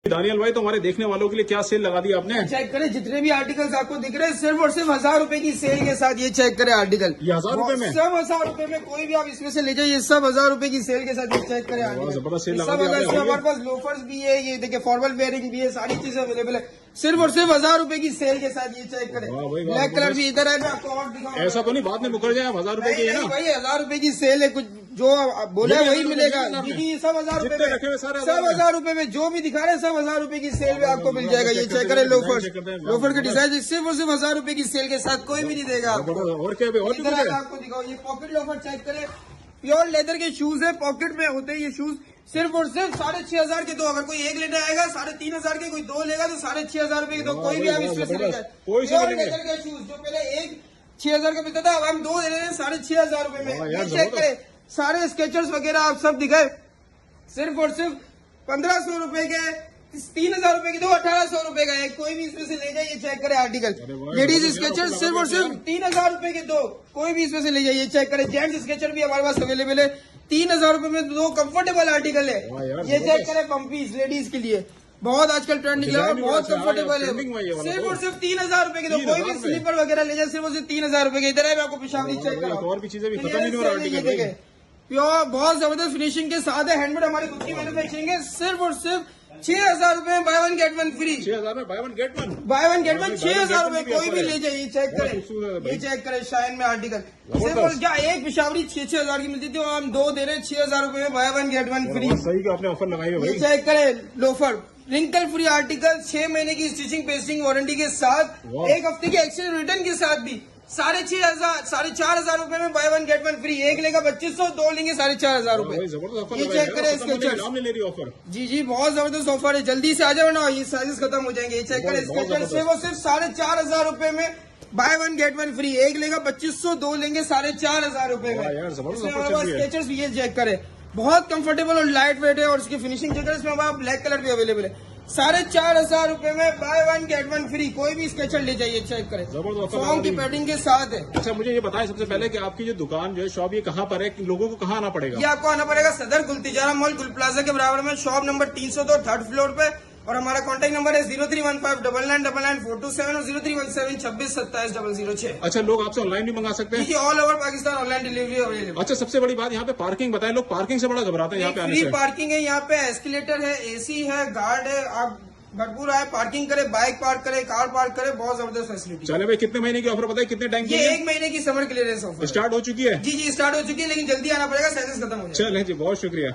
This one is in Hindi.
दानियल भाई, तो हमारे देखने वालों के लिए क्या सेल लगा दी आपने? चेक करें, जितने भी आर्टिकल्स आपको दिख रहे हैं सिर्फ और सिर्फ 1000 रुपए की सेल के साथ। ये चेक करें आर्टिकल, ये 1000 रुपए में, सब 1000 रुपए में। कोई भी आप इसमें से ले जाइए, सब 1000 रुपए की सेल के साथ। ये चेक करें आर्टिकल, जबरदस्त सेल सब लगा दी आपने। हमारे पास लोफर्स भी है, ये देखिए फॉर्मल वेयरिंग भी है, सारी चीजें अवेलेबल है सिर्फ और सिर्फ 1000 रुपए की सेल के साथ। ये चेक करें, ब्लैक कलर भी इधर है, मैं आपको और दिखाऊंगा। ऐसा तो नहीं बाद में मुकर जाए, 1000 रुपए की है ना भाई? 1000 रुपए की सेल है, कुछ जो बोला है वही मिलेगा। जी, सब 1000 रुपए में, सब 1000 रुपए में जो भी दिखा रहे हैं सब 1000 रुपए की सेल में आपको मिल जाएगा। ये चेक करें, लोफर के डिजाइन सिर्फ और सिर्फ 1000 रुपए की सेल के साथ, कोई भी नहीं देगा आपको। और क्या इधर आपको दिखाओ, ये पॉकेट लोफर चेक करें, प्योर लेदर के शूज है, पॉकेट में होते हैं ये शूज। सिर्फ और सिर्फ 6500 के दो। अगर कोई एक लेने आएगा 3500 के, कोई दो लेगा तो 6500 रुपए के दो। कोई भी आप इसमें से ले जाए, प्योर लेदर के शूज जो पहले एक 6000 का मिलता था, अब हम दो दे रहे हैं 6500 रुपए में। ये चेक करें, सारे स्केचर्स वगैरह आप सब दिखाए, सिर्फ और सिर्फ 1500 रुपए के 3000 रुपए की दो, 1800 रुपए का एक। कोई भी इसमें से ले जाइए, चेक करें आर्टिकल। लेडीज स्केचर सिर्फ और सिर्फ 3000 रुपए के दो, कोई भी इसमें से ले जाइए। चेक करें, जेंट्स स्केचर भी हमारे पास अवेलेबल है, 3000 रुपए में दो कंफर्टेबल आर्टिकल है। ये चेक करें, पंपीज लेडीज के लिए बहुत आजकल ट्रेंड निकला है, बहुत कंफर्टेबल है। सिर्फ और सिर्फ 3000 रुपए के दो, कोई भी स्लीपर वगैरह ले जाए सिर्फ और सिर्फ 3000 रुपए के। इधर है, मैं आपको पिशावरी चेक करा, और भी चीजें भी खत्म नहीं हो रहा है। प्योर बहुत जबरदस्त फिनिशिंग के साथ है, हैंडमेड हमारी खुद की मैन्युफैक्चरिंग है। सिर्फ और सिर्फ 6000 रुपए में by one get one free. 6000 में by one get one, by one get one 6000 रुपए, कोई भी ले जाइए। चेक करें, ये चेक करें, शाइन में आर्टिकल सिर्फ और क्या एक पिशावरी 6000 की मिलती थी, और हम दो दे रहे हैं 6000 रुपए में by one get one free. सही का आपने ऑफर लगाई है ये भाई। चेक करें, लोफर रिंकल फ्री आर्टिकल, 6 महीने की स्टिचिंग पेस्टिंग वारंटी के साथ, 1 हफ्ते के एक्सचेंज रिटर्न के साथ भी 4500 रुपए में by one get one free. एक लेगा 2500, दो लेंगे 4500 रुपए। ये चेक करें, स्केचर ऑफर। जी बहुत जबरदस्त ऑफर है, जल्दी से आ जाओ ना, ये साइजेस खत्म हो जाएंगे। ये चेक करें, स्केचर सिर्फ 4500 रुपए में by one get one free. एक लेगा 2500, दो लेंगे 4500 रुपए में। स्केचर्स भी ये चेक करें, बहुत कंफर्टेबल और लाइट वेट है, और इसकी फिनिशिंग चेक करें, इसमें हमारा ब्लैक कलर भी अवेलेबल है। 4500 रुपए में by one get one free, कोई भी स्केचर ले जाइए। चेक करें, फॉर्म की पैडिंग के साथ है। अच्छा, मुझे ये बताएं सबसे पहले कि आपकी जो दुकान जो है, शॉप, ये कहाँ पर है, लोगों को कहाँ आना पड़ेगा? ये आपको आना पड़ेगा सदर गुल तिजारा मॉल गुल प्लाजा के बराबर में, शॉप नंबर 302, 3rd फ्लोर पे। और हमारा कॉन्टैक्ट नंबर है 031599999427 और 0317262706। अच्छा, लोग आपसे ऑनलाइन भी मंगा सकते हैं? जी, all over Pakistan online delivery available. अच्छा, सबसे बड़ी बात यहाँ पे पार्किंग बताएं, लोग पार्किंग से बड़ा घबराते हैं यहाँ पे आने से। फ्री पार्किंग है यहाँ पे, एस्केलेटर है, एसी है, गार्ड है, आप भरपूर आए, पार्किंग करे, बाइक पार्क करे, कार पार्क करे, बहुत जबरदस्त फैसिलिटी। चले भाई, कितने महीने की ऑफर बताए, कितने टाइम की? ये 1 महीने की समर क्लियरेंस ऑफर स्टार्ट हो चुकी है? जी स्टार्ट हो चुकी है, लेकिन जल्दी आना पड़ेगा, साइजेस खत्म हो जाए। चलें जी, बहुत शुक्रिया।